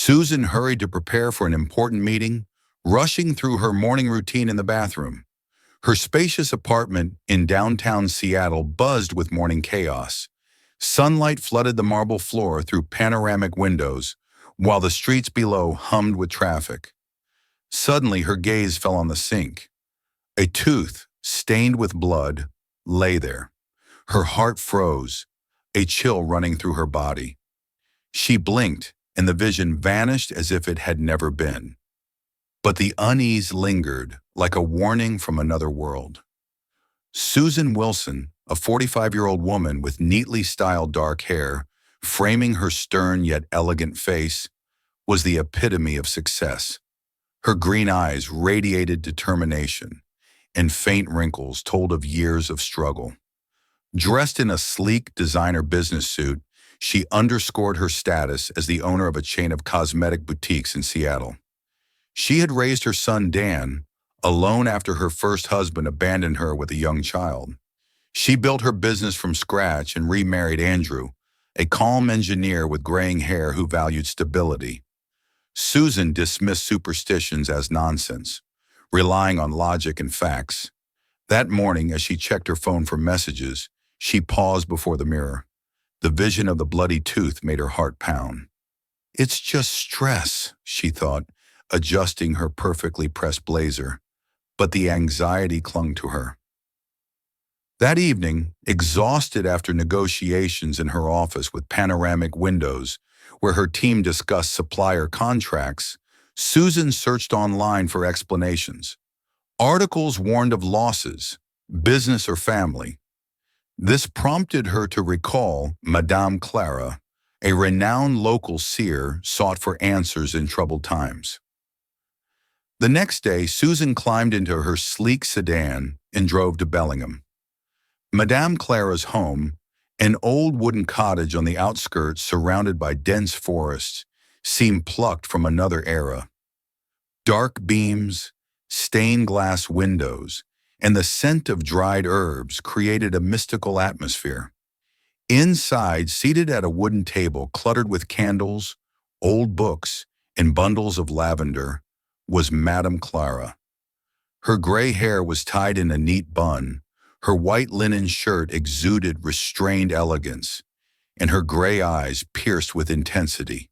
Susan hurried to prepare for an important meeting, rushing through her morning routine in the bathroom. Her spacious apartment in downtown Seattle buzzed with morning chaos. Sunlight flooded the marble floor through panoramic windows, while the streets below hummed with traffic. Suddenly, her gaze fell on the sink. A tooth, stained with blood, lay there. Her heart froze, a chill running through her body. She blinked, and the vision vanished as if it had never been. But the unease lingered, like a warning from another world. Susan Wilson, a 45-year-old woman with neatly styled dark hair, framing her stern yet elegant face, was the epitome of success. Her green eyes radiated determination, and faint wrinkles told of years of struggle. Dressed in a sleek designer business suit, she underscored her status as the owner of a chain of cosmetic boutiques in Seattle. She had raised her son Dan, alone after her first husband abandoned her with a young child. She built her business from scratch and remarried Andrew, a calm engineer with graying hair who valued stability. Susan dismissed superstitions as nonsense, relying on logic and facts. That morning, as she checked her phone for messages, she paused before the mirror. The vision of the bloody tooth made her heart pound. "It's just stress," she thought, adjusting her perfectly pressed blazer. But the anxiety clung to her. That evening, exhausted after negotiations in her office with panoramic windows, where her team discussed supplier contracts, Susan searched online for explanations. Articles warned of losses, business or family. This prompted her to recall Madame Clara, a renowned local seer sought for answers in troubled times. The next day, Susan climbed into her sleek sedan and drove to Bellingham. Madame Clara's home, an old wooden cottage on the outskirts surrounded by dense forests, seemed plucked from another era. Dark beams, stained glass windows, and the scent of dried herbs created a mystical atmosphere. Inside, seated at a wooden table cluttered with candles, old books, and bundles of lavender, was Madame Clara. Her gray hair was tied in a neat bun, her white linen shirt exuded restrained elegance, and her gray eyes pierced with intensity.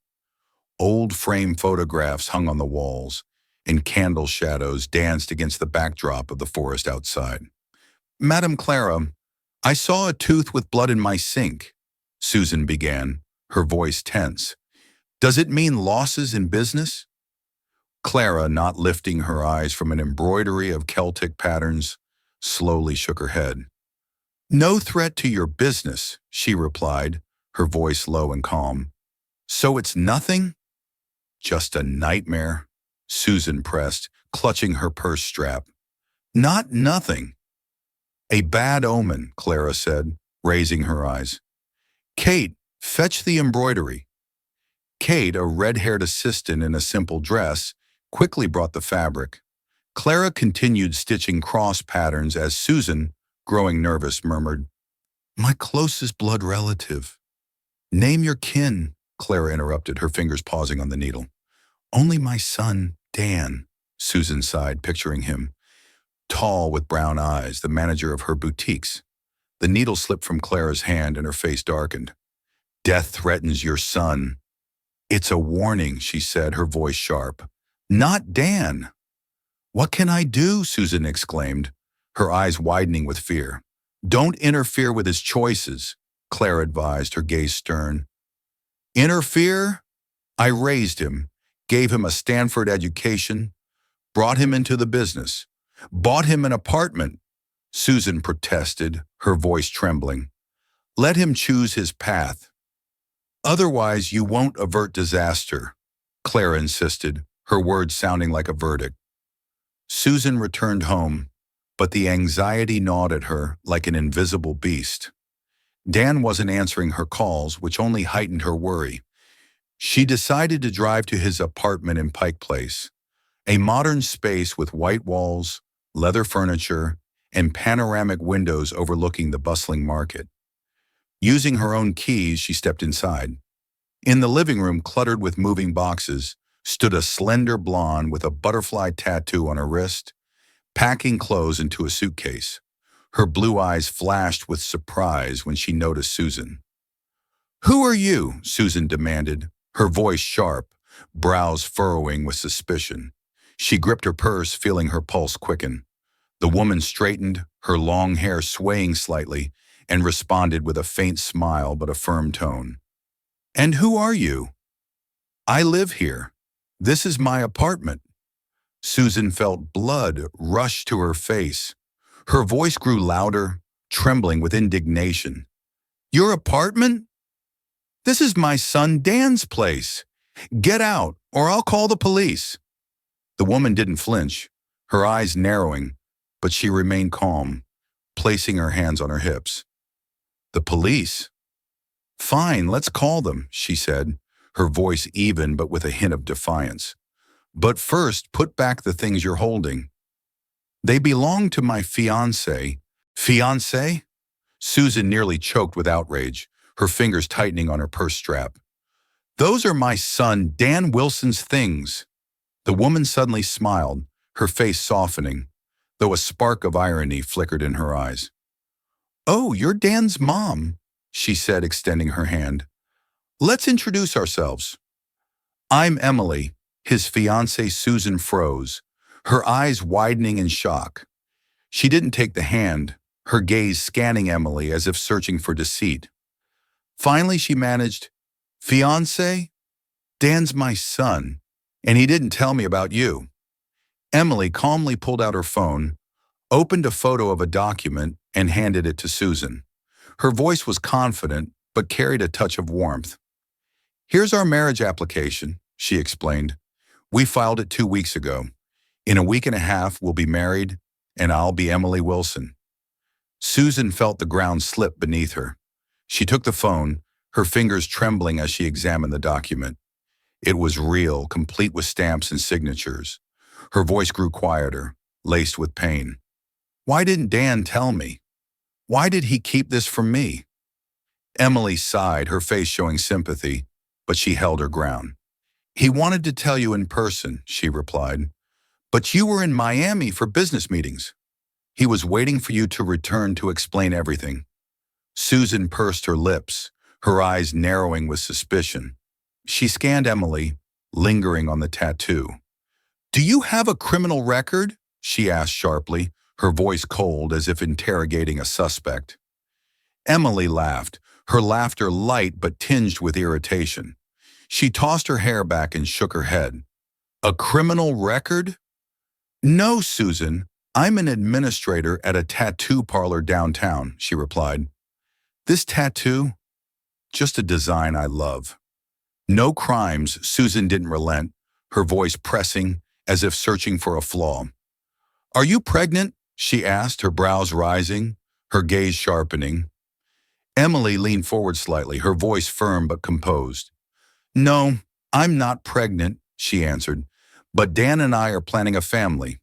Old frame photographs hung on the walls, and candle shadows danced against the backdrop of the forest outside. "Madame Clara, I saw a tooth with blood in my sink," Susan began, her voice tense. "Does it mean losses in business?" Clara, not lifting her eyes from an embroidery of Celtic patterns, slowly shook her head. "No threat to your business," she replied, her voice low and calm. "So it's nothing?" "Just a nightmare," Susan pressed, clutching her purse strap. "Not nothing." "A bad omen," Clara said, raising her eyes. "Kate, fetch the embroidery." Kate, a red-haired assistant in a simple dress, quickly brought the fabric. Clara continued stitching cross patterns as Susan, growing nervous, murmured, "My closest blood relative." "Name your kin," Clara interrupted, her fingers pausing on the needle. "Only my son, Dan," Susan sighed, picturing him. Tall with brown eyes, the manager of her boutiques. The needle slipped from Clara's hand and her face darkened. "Death threatens your son." "It's a warning," she said, her voice sharp. "Not Dan." "What can I do?" Susan exclaimed, her eyes widening with fear. "Don't interfere with his choices," Clara advised, her gaze stern. "Interfere? I raised him, gave him a Stanford education, brought him into the business, bought him an apartment," Susan protested, her voice trembling. "Let him choose his path. Otherwise, you won't avert disaster," Clara insisted, her words sounding like a verdict. Susan returned home, but the anxiety gnawed at her like an invisible beast. Dan wasn't answering her calls, which only heightened her worry. She decided to drive to his apartment in Pike Place, a modern space with white walls, leather furniture, and panoramic windows overlooking the bustling market. Using her own keys, she stepped inside. In the living room, cluttered with moving boxes, stood a slender blonde with a butterfly tattoo on her wrist, packing clothes into a suitcase. Her blue eyes flashed with surprise when she noticed Susan. "Who are you?" Susan demanded, her voice sharp, brows furrowing with suspicion. She gripped her purse, feeling her pulse quicken. The woman straightened, her long hair swaying slightly, and responded with a faint smile but a firm tone. "And who are you?" "I live here. This is my apartment." Susan felt blood rush to her face. Her voice grew louder, trembling with indignation. "Your apartment? This is my son Dan's place. Get out, or I'll call the police." The woman didn't flinch, her eyes narrowing, but she remained calm, placing her hands on her hips. "The police? Fine, let's call them," she said, her voice even but with a hint of defiance. "But first, put back the things you're holding." "They belong to my fiancé." "Fiancé?" Susan nearly choked with outrage, her fingers tightening on her purse strap. "Those are my son Dan Wilson's things." The woman suddenly smiled, her face softening, though a spark of irony flickered in her eyes. "Oh, you're Dan's mom," she said, extending her hand. "Let's introduce ourselves." "I'm Emily." His fiancée Susan froze, her eyes widening in shock. She didn't take the hand, her gaze scanning Emily as if searching for deceit. Finally, she managed, "Fiancé? Dan's my son, and he didn't tell me about you." Emily calmly pulled out her phone, opened a photo of a document, and handed it to Susan. Her voice was confident, but carried a touch of warmth. "Here's our marriage application," she explained. "We filed it 2 weeks ago. In a week and a half, we'll be married, and I'll be Emily Wilson." Susan felt the ground slip beneath her. She took the phone, her fingers trembling as she examined the document. It was real, complete with stamps and signatures. Her voice grew quieter, laced with pain. "Why didn't Dan tell me? Why did he keep this from me?" Emily sighed, her face showing sympathy, but she held her ground. "He wanted to tell you in person," she replied, "but you were in Miami for business meetings. He was waiting for you to return to explain everything." Susan pursed her lips, her eyes narrowing with suspicion. She scanned Emily, lingering on the tattoo. "Do you have a criminal record?" she asked sharply, her voice cold as if interrogating a suspect. Emily laughed, her laughter light but tinged with irritation. She tossed her hair back and shook her head. "A criminal record?" "No, Susan. I'm an administrator at a tattoo parlor downtown," she replied. "This tattoo? Just a design I love." "No crimes." Susan didn't relent, her voice pressing as if searching for a flaw. "Are you pregnant?" she asked, her brows rising, her gaze sharpening. Emily leaned forward slightly, her voice firm but composed. "No, I'm not pregnant," she answered, "but Dan and I are planning a family.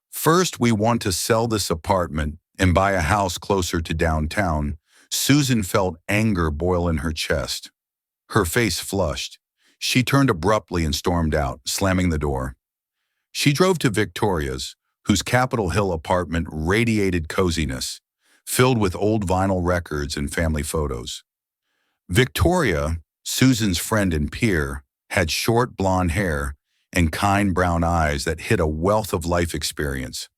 First, we want to sell this apartment and buy a house closer to downtown." Susan felt anger boil in her chest. Her face flushed. She turned abruptly and stormed out, slamming the door. She drove to Victoria's, whose Capitol Hill apartment radiated coziness, filled with old vinyl records and family photos. Victoria, Susan's friend and peer, had short blonde hair and kind brown eyes that hid a wealth of life experience.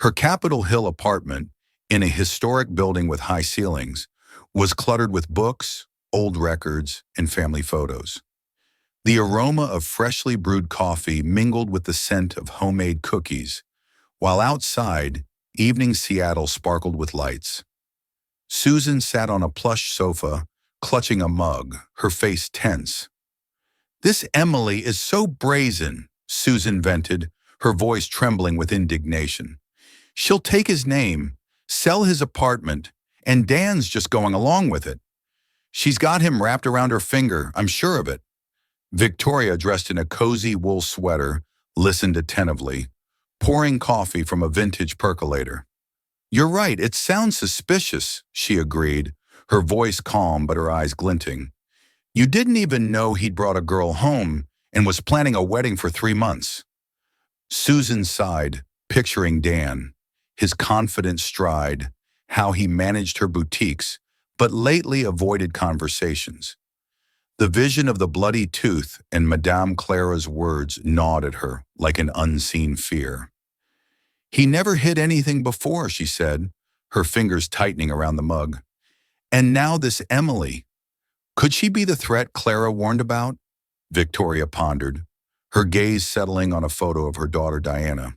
Her Capitol Hill apartment, in a historic building with high ceilings, was cluttered with books, old records, and family photos. The aroma of freshly brewed coffee mingled with the scent of homemade cookies, while outside, evening Seattle sparkled with lights. Susan sat on a plush sofa, clutching a mug, her face tense. "This Emily is so brazen," Susan vented, her voice trembling with indignation. "She'll take his name, sell his apartment, and Dan's just going along with it. She's got him wrapped around her finger, I'm sure of it." Victoria, dressed in a cozy wool sweater, listened attentively, pouring coffee from a vintage percolator. "You're right, it sounds suspicious," she agreed, her voice calm but her eyes glinting. You didn't even know he'd brought a girl home and was planning a wedding for 3 months. Susan sighed, picturing Dan, his confident stride, how he managed her boutiques, but lately avoided conversations. The vision of the bloody tooth and Madame Clara's words gnawed at her like an unseen fear. He never hid anything before, she said, her fingers tightening around the mug. And now this Emily. Could she be the threat Clara warned about? Victoria pondered, her gaze settling on a photo of her daughter Diana,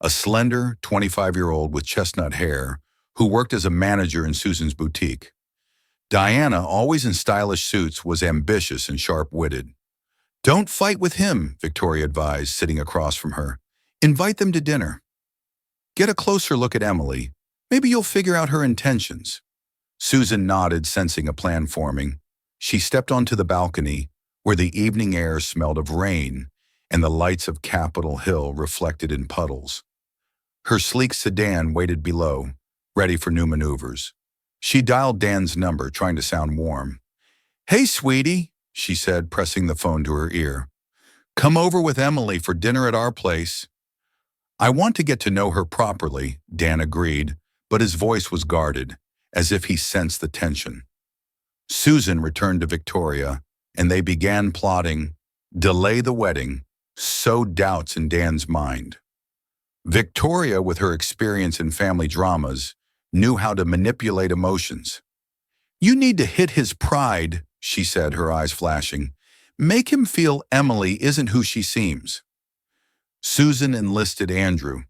a slender 25-year-old with chestnut hair who worked as a manager in Susan's boutique. Diana, always in stylish suits, was ambitious and sharp-witted. Don't fight with him, Victoria advised, sitting across from her. Invite them to dinner. Get a closer look at Emily. Maybe you'll figure out her intentions. Susan nodded, sensing a plan forming. She stepped onto the balcony, where the evening air smelled of rain and the lights of Capitol Hill reflected in puddles. Her sleek sedan waited below, ready for new maneuvers. She dialed Dan's number, trying to sound warm. Hey, sweetie, she said, pressing the phone to her ear. Come over with Emily for dinner at our place. I want to get to know her properly, Dan agreed, but his voice was guarded, as if he sensed the tension. Susan returned to Victoria, and they began plotting, delay the wedding, sow doubts in Dan's mind. Victoria, with her experience in family dramas, knew how to manipulate emotions. You need to hit his pride, she said, her eyes flashing. Make him feel Emily isn't who she seems. Susan enlisted Andrew.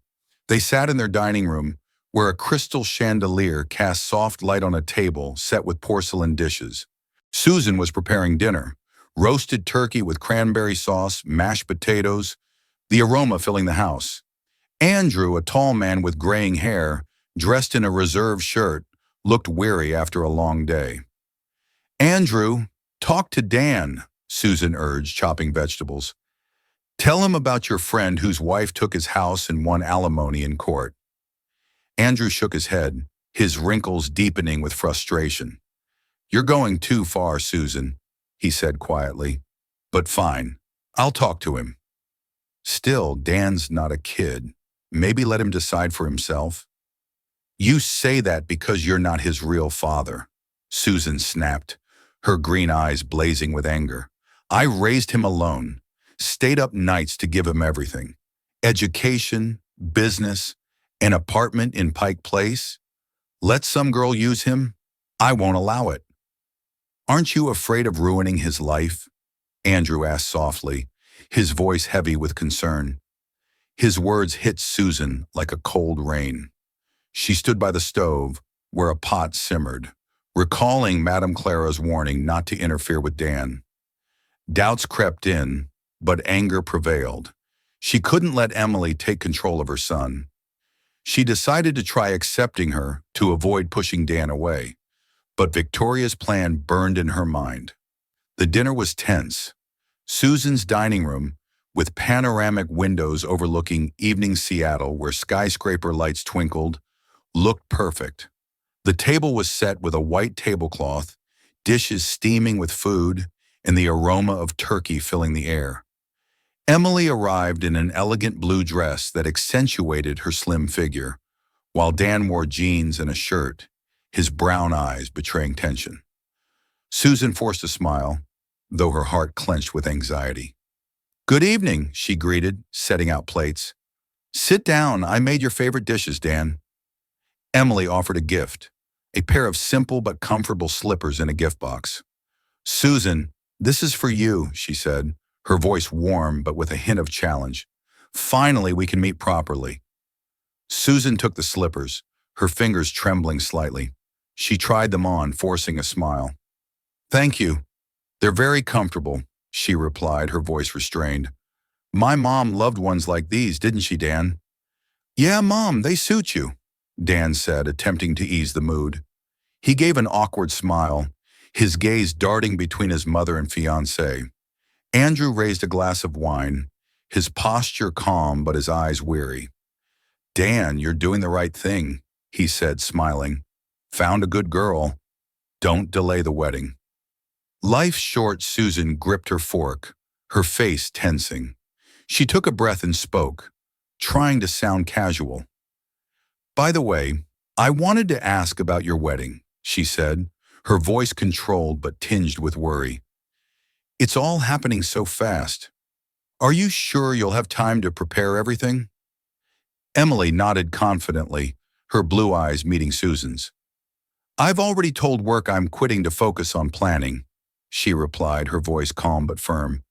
They sat in their dining room, where a crystal chandelier cast soft light on a table set with porcelain dishes. Susan was preparing dinner, roasted turkey with cranberry sauce, mashed potatoes, the aroma filling the house. Andrew, a tall man with graying hair, dressed in a reserved shirt, looked weary after a long day. Andrew, talk to Dan, Susan urged, chopping vegetables. Tell him about your friend whose wife took his house and won alimony in court. Andrew shook his head, his wrinkles deepening with frustration. You're going too far, Susan, he said quietly. But fine, I'll talk to him. Still, Dan's not a kid. Maybe let him decide for himself. You say that because you're not his real father, Susan snapped, her green eyes blazing with anger. I raised him alone, stayed up nights to give him everything. Education, business, an apartment in Pike Place. Let some girl use him? I won't allow it. Aren't you afraid of ruining his life? Andrew asked softly, his voice heavy with concern. His words hit Susan like a cold rain. She stood by the stove, where a pot simmered, recalling Madame Clara's warning not to interfere with Dan. Doubts crept in, but anger prevailed. She couldn't let Emily take control of her son. She decided to try accepting her to avoid pushing Dan away, but Victoria's plan burned in her mind. The dinner was tense. Susan's dining room, with panoramic windows overlooking evening Seattle where skyscraper lights twinkled, looked perfect. The table was set with a white tablecloth, dishes steaming with food, and the aroma of turkey filling the air. Emily arrived in an elegant blue dress that accentuated her slim figure, while Dan wore jeans and a shirt, his brown eyes betraying tension. Susan forced a smile, though her heart clenched with anxiety. Good evening, she greeted, setting out plates. Sit down, I made your favorite dishes, Dan. Emily offered a gift, a pair of simple but comfortable slippers in a gift box. Susan, this is for you, she said, her voice warm but with a hint of challenge. Finally, we can meet properly. Susan took the slippers, her fingers trembling slightly. She tried them on, forcing a smile. Thank you. They're very comfortable, she replied, her voice restrained. My mom loved ones like these, didn't she, Dan? Yeah, Mom, they suit you, Dan said, attempting to ease the mood. He gave an awkward smile, his gaze darting between his mother and fiancée. Andrew raised a glass of wine, his posture calm but his eyes weary. Dan, you're doing the right thing, he said, smiling. Found a good girl. Don't delay the wedding. Life-short Susan gripped her fork, her face tensing. She took a breath and spoke, trying to sound casual. "By the way, I wanted to ask about your wedding," she said, her voice controlled but tinged with worry. "It's all happening so fast. Are you sure you'll have time to prepare everything?" Emily nodded confidently, her blue eyes meeting Susan's. "I've already told work I'm quitting to focus on planning," she replied, her voice calm but firm.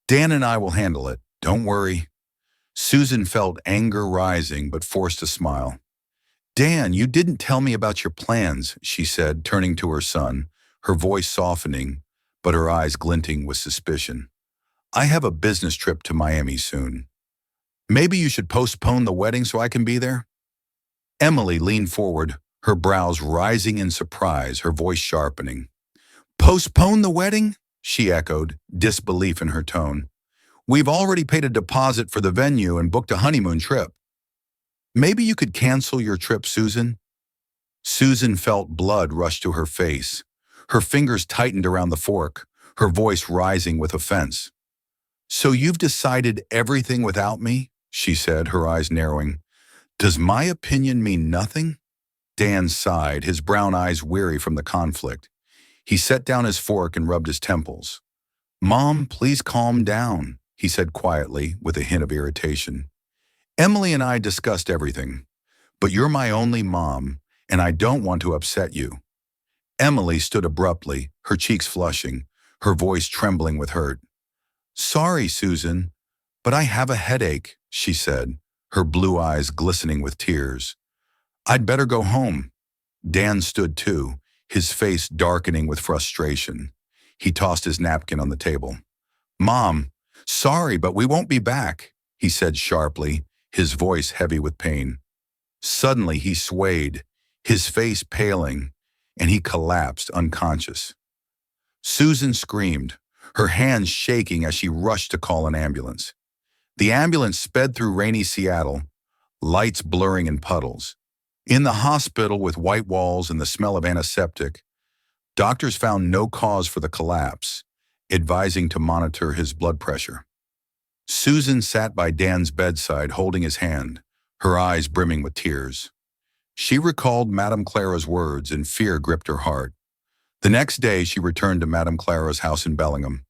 "Dan and I will handle it. Don't worry." Susan felt anger rising but forced a smile. "Dan, you didn't tell me about your plans," she said, turning to her son, her voice softening, but her eyes glinting with suspicion. "I have a business trip to Miami soon. Maybe you should postpone the wedding so I can be there?" Emily leaned forward, her brows rising in surprise, her voice sharpening. "Postpone the wedding?" she echoed, disbelief in her tone. "We've already paid a deposit for the venue and booked a honeymoon trip. Maybe you could cancel your trip, Susan?" Susan felt blood rush to her face. Her fingers tightened around the fork, her voice rising with offense. "So you've decided everything without me?" she said, her eyes narrowing. "Does my opinion mean nothing?" Dan sighed, his brown eyes weary from the conflict. He set down his fork and rubbed his temples. "Mom, please calm down," he said quietly, with a hint of irritation. "Emily and I discussed everything, but you're my only mom, and I don't want to upset you." Emily stood abruptly, her cheeks flushing, her voice trembling with hurt. "Sorry, Susan, but I have a headache," she said, her blue eyes glistening with tears. "I'd better go home." Dan stood too, his face darkening with frustration. He tossed his napkin on the table. "Mom, sorry, but we won't be back," he said sharply, his voice heavy with pain. Suddenly he swayed, his face paling, and he collapsed unconscious. Susan screamed, her hands shaking as she rushed to call an ambulance. The ambulance sped through rainy Seattle, lights blurring in puddles. In the hospital with white walls and the smell of antiseptic, doctors found no cause for the collapse, advising to monitor his blood pressure. Susan sat by Dan's bedside holding his hand, her eyes brimming with tears. She recalled Madame Clara's words and fear gripped her heart. The next day she returned to Madame Clara's house in Bellingham.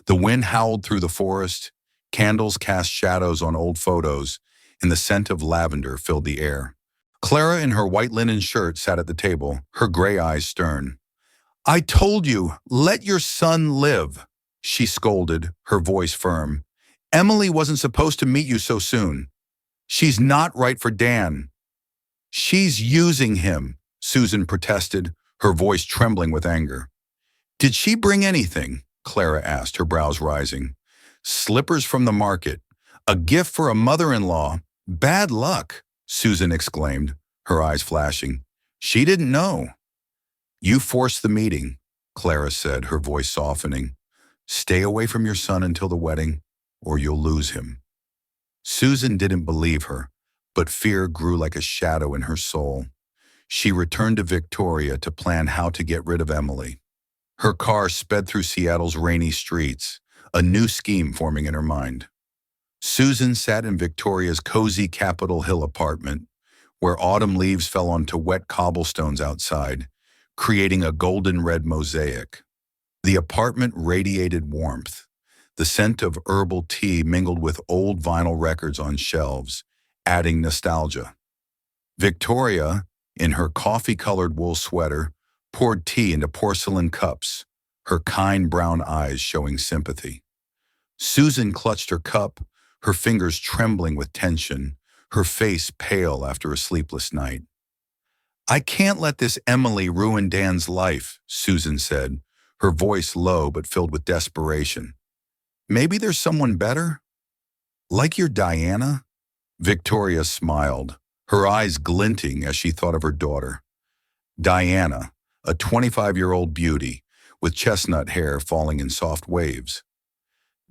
The wind howled through the forest, candles cast shadows on old photos, and the scent of lavender filled the air. Clara in her white linen shirt sat at the table, her gray eyes stern. "I told you, let your son live," she scolded, her voice firm. "Emily wasn't supposed to meet you so soon. She's not right for Dan." "She's using him," Susan protested, her voice trembling with anger. "Did she bring anything?" Clara asked, her brows rising. "Slippers from the market. A gift for a mother-in-law. Bad luck," Susan exclaimed, her eyes flashing. "She didn't know." "You forced the meeting," Clara said, her voice softening. "Stay away from your son until the wedding, or you'll lose him." Susan didn't believe her, but fear grew like a shadow in her soul. She returned to Victoria to plan how to get rid of Emily. Her car sped through Seattle's rainy streets, a new scheme forming in her mind. Susan sat in Victoria's cozy Capitol Hill apartment, where autumn leaves fell onto wet cobblestones outside, creating a golden red mosaic. The apartment radiated warmth. The scent of herbal tea mingled with old vinyl records on shelves, adding nostalgia. Victoria, in her coffee-colored wool sweater, poured tea into porcelain cups, her kind brown eyes showing sympathy. Susan clutched her cup, her fingers trembling with tension, her face pale after a sleepless night. "I can't let this Emily ruin Dan's life," Susan said, her voice low but filled with desperation. "Maybe there's someone better? Like your Diana?" Victoria smiled, her eyes glinting as she thought of her daughter. Diana, a 25-year-old beauty, with chestnut hair falling in soft waves.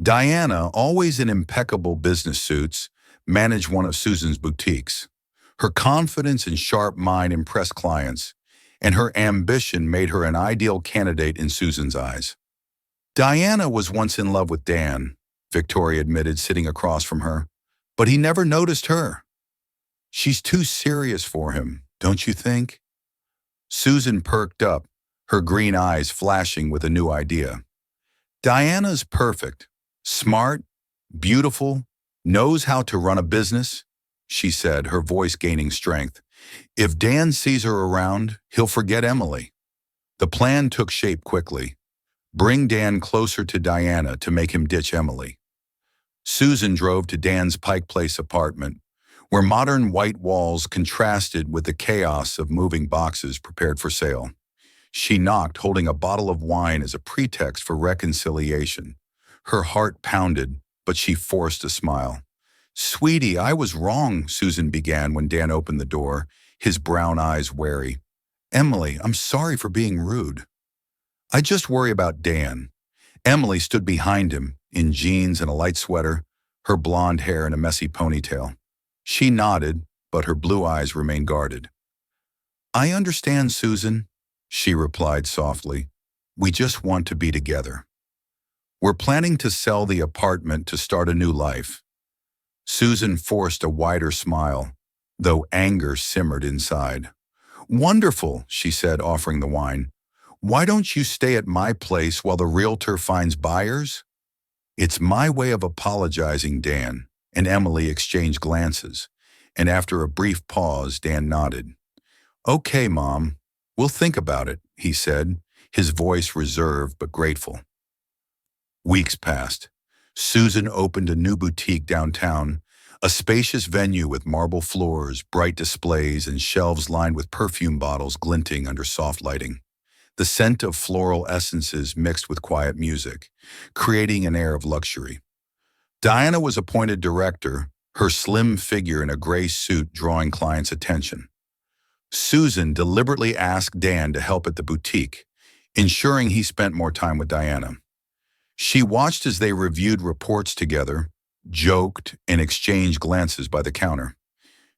Diana, always in impeccable business suits, managed one of Susan's boutiques. Her confidence and sharp mind impressed clients, and her ambition made her an ideal candidate in Susan's eyes. Diana was once in love with Dan, Victoria admitted, sitting across from her, but he never noticed her. She's too serious for him, don't you think? Susan perked up, her green eyes flashing with a new idea. Diana's perfect, smart, beautiful, knows how to run a business, she said, her voice gaining strength. If Dan sees her around, he'll forget Emily. The plan took shape quickly. Bring Dan closer to Diana to make him ditch Emily. Susan drove to Dan's Pike Place apartment, where modern white walls contrasted with the chaos of moving boxes prepared for sale. She knocked, holding a bottle of wine as a pretext for reconciliation. Her heart pounded, but she forced a smile. "Sweetie, I was wrong," Susan began when Dan opened the door, his brown eyes wary. "Emily, I'm sorry for being rude. I just worry about Dan." Emily stood behind him, in jeans and a light sweater, her blonde hair in a messy ponytail. She nodded, but her blue eyes remained guarded. "I understand, Susan," she replied softly. "We just want to be together. We're planning to sell the apartment to start a new life." Susan forced a wider smile, though anger simmered inside. "Wonderful," she said, offering the wine. "Why don't you stay at my place while the realtor finds buyers?" "It's my way of apologizing, Dan," and Emily exchanged glances, and after a brief pause, Dan nodded. "Okay, Mom, we'll think about it," he said, his voice reserved but grateful. Weeks passed. Susan opened a new boutique downtown, a spacious venue with marble floors, bright displays, and shelves lined with perfume bottles glinting under soft lighting. The scent of floral essences mixed with quiet music, creating an air of luxury. Diana was appointed director, her slim figure in a gray suit drawing clients' attention. Susan deliberately asked Dan to help at the boutique, ensuring he spent more time with Diana. She watched as they reviewed reports together, joked, and exchanged glances by the counter.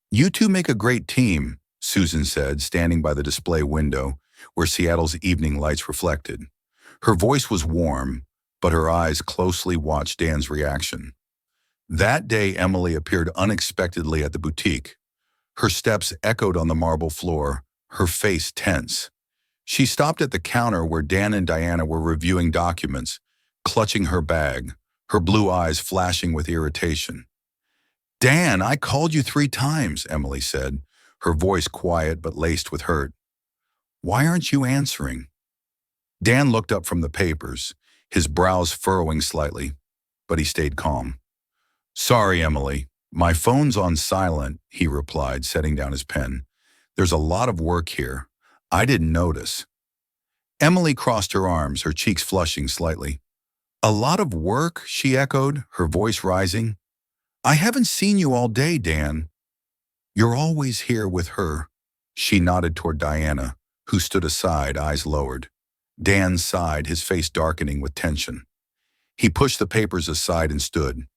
"You two make a great team," Susan said, standing by the display window, where Seattle's evening lights reflected. Her voice was warm, but her eyes closely watched Dan's reaction. That day, Emily appeared unexpectedly at the boutique. Her steps echoed on the marble floor, her face tense. She stopped at the counter where Dan and Diana were reviewing documents, clutching her bag, her blue eyes flashing with irritation. "Dan, I called you 3 times, Emily said, her voice quiet but laced with hurt. "Why aren't you answering?" Dan looked up from the papers, his brows furrowing slightly, but he stayed calm. "Sorry, Emily. My phone's on silent," he replied, setting down his pen. "There's a lot of work here. I didn't notice." Emily crossed her arms, her cheeks flushing slightly. "A lot of work?" she echoed, her voice rising. "I haven't seen you all day, Dan." "You're always here with her." She nodded toward Diana, who stood aside, eyes lowered. Dan sighed, his face darkening with tension. He pushed the papers aside and stood.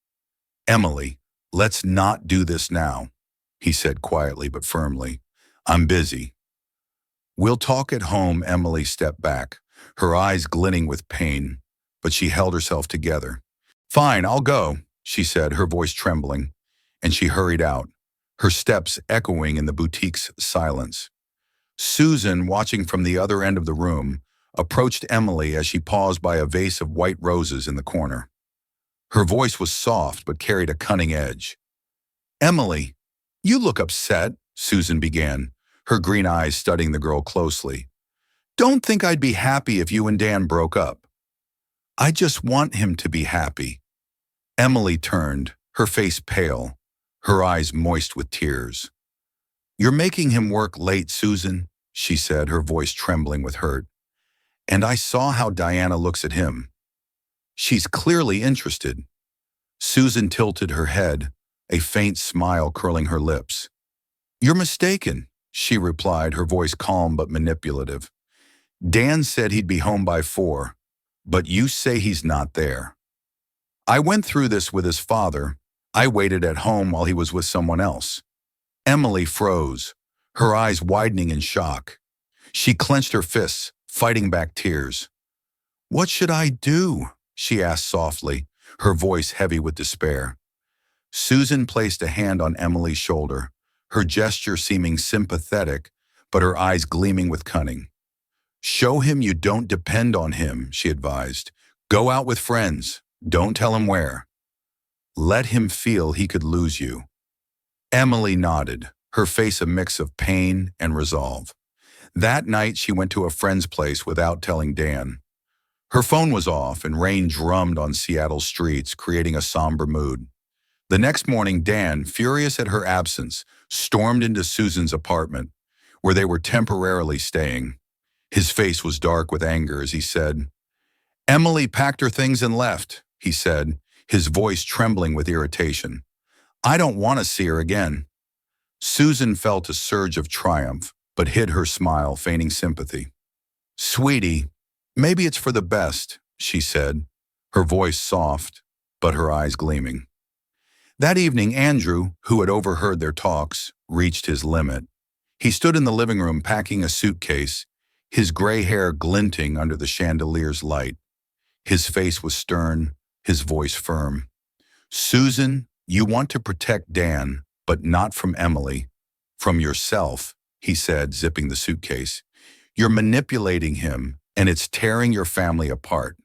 "Emily, let's not do this now," he said quietly but firmly. "I'm busy." "We'll talk at home." Emily stepped back, her eyes glinting with pain, but she held herself together. "Fine, I'll go," she said, her voice trembling, and she hurried out, her steps echoing in the boutique's silence. Susan, watching from the other end of the room, approached Emily as she paused by a vase of white roses in the corner. Her voice was soft but carried a cunning edge. "Emily, you look upset," Susan began, her green eyes studying the girl closely. "Don't think I'd be happy if you and Dan broke up." "I just want him to be happy." Emily turned, her face pale, her eyes moist with tears. "You're making him work late, Susan," she said, her voice trembling with hurt. "And I saw how Diana looks at him. She's clearly interested." Susan tilted her head, a faint smile curling her lips. "You're mistaken," she replied, her voice calm but manipulative. "Dan said he'd be home by 4, but you say he's not there. I went through this with his father. I waited at home while he was with someone else." Emily froze, her eyes widening in shock. She clenched her fists, fighting back tears. "What should I do?" she asked softly, her voice heavy with despair. Susan placed a hand on Emily's shoulder, her gesture seeming sympathetic, but her eyes gleaming with cunning. "Show him you don't depend on him," she advised. "Go out with friends. Don't tell him where. Let him feel he could lose you." Emily nodded, her face a mix of pain and resolve. That night she went to a friend's place without telling Dan. Her phone was off and rain drummed on Seattle's streets, creating a somber mood. The next morning, Dan, furious at her absence, stormed into Susan's apartment, where they were temporarily staying. His face was dark with anger as he said, "Emily packed her things and left," he said, his voice trembling with irritation. "I don't want to see her again." Susan felt a surge of triumph, but hid her smile, feigning sympathy. "Sweetie, maybe it's for the best," she said, her voice soft, but her eyes gleaming. That evening, Andrew, who had overheard their talks, reached his limit. He stood in the living room packing a suitcase, his gray hair glinting under the chandelier's light. His face was stern, his voice firm. "Susan, you want to protect Dan, but not from Emily. From yourself," he said, zipping the suitcase. "You're manipulating him, and it's tearing your family apart."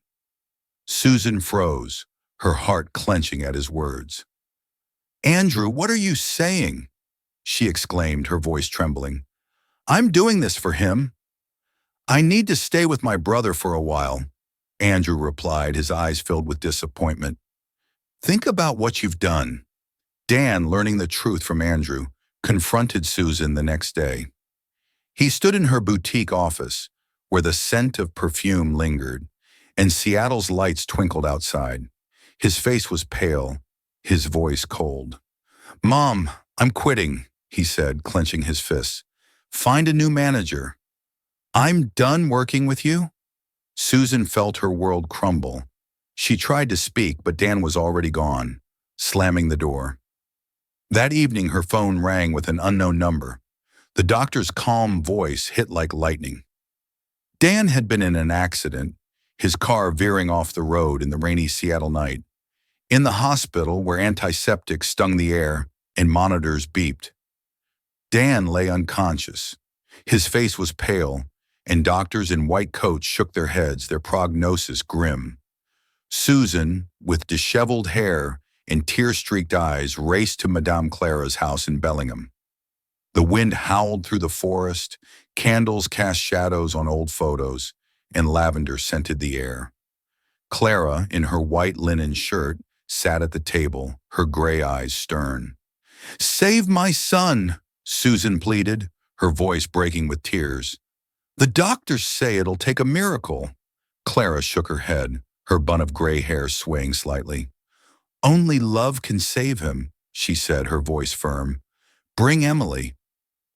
Susan froze, her heart clenching at his words. "Andrew, what are you saying?" she exclaimed, her voice trembling. "I'm doing this for him." "I need to stay with my brother for a while," Andrew replied, his eyes filled with disappointment. "Think about what you've done." Dan, learning the truth from Andrew, confronted Susan the next day. He stood in her boutique office, where the scent of perfume lingered, and Seattle's lights twinkled outside. His face was pale, his voice cold. "Mom, I'm quitting," he said, clenching his fists. "Find a new manager." "I'm done working with you?" Susan felt her world crumble. She tried to speak, but Dan was already gone, slamming the door. That evening, her phone rang with an unknown number. The doctor's calm voice hit like lightning. Dan had been in an accident, his car veering off the road in the rainy Seattle night. In the hospital, where antiseptics stung the air and monitors beeped. Dan lay unconscious. His face was pale, and doctors in white coats shook their heads, their prognosis grim. Susan, with disheveled hair and tear-streaked eyes, raced to Madame Clara's house in Bellingham. The wind howled through the forest, candles cast shadows on old photos, and lavender scented the air. Clara, in her white linen shirt, sat at the table, her gray eyes stern. "Save my son," Susan pleaded, her voice breaking with tears. "The doctors say it'll take a miracle." Clara shook her head, her bun of gray hair swaying slightly. "Only love can save him," she said, her voice firm. "Bring Emily.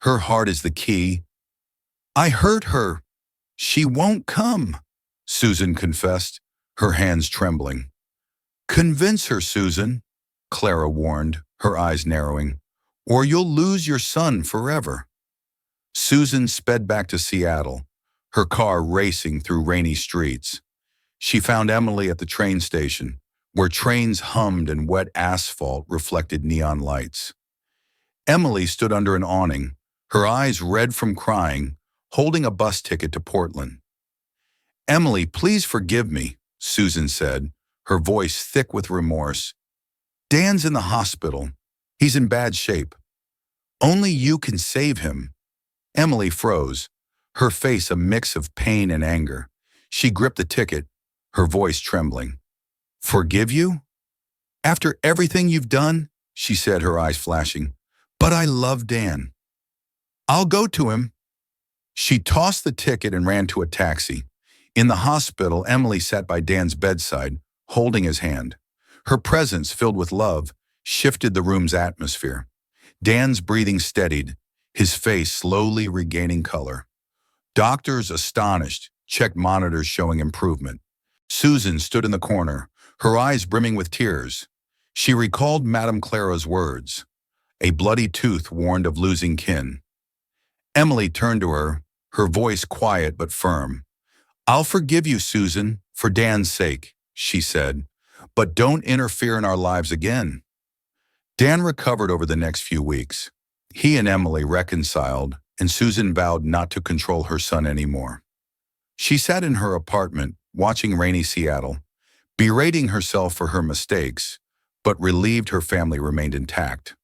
Her heart is the key." "I hurt her. She won't come," Susan confessed, her hands trembling. "Convince her, Susan," Clara warned, her eyes narrowing, "or you'll lose your son forever." Susan sped back to Seattle, her car racing through rainy streets. She found Emily at the train station, where trains hummed and wet asphalt reflected neon lights. Emily stood under an awning, her eyes red from crying, holding a bus ticket to Portland. "Emily, please forgive me," Susan said, her voice thick with remorse. "Dan's in the hospital. He's in bad shape. Only you can save him." Emily froze, her face a mix of pain and anger. She gripped the ticket, her voice trembling. "Forgive you? After everything you've done?" she said, her eyes flashing. "But I love Dan. I'll go to him." She tossed the ticket and ran to a taxi. In the hospital, Emily sat by Dan's bedside, holding his hand. Her presence, filled with love, shifted the room's atmosphere. Dan's breathing steadied, his face slowly regaining color. Doctors, astonished, checked monitors showing improvement. Susan stood in the corner, her eyes brimming with tears. She recalled Madame Clara's words. A bloody tooth warned of losing kin. Emily turned to her, her voice quiet but firm. "I'll forgive you, Susan, For Dan's sake, she said, but don't interfere in our lives again. Dan recovered over the next few weeks. He and Emily reconciled, and Susan vowed not to control her son anymore. She sat in her apartment, watching rainy Seattle, berating herself for her mistakes, but relieved her family remained intact.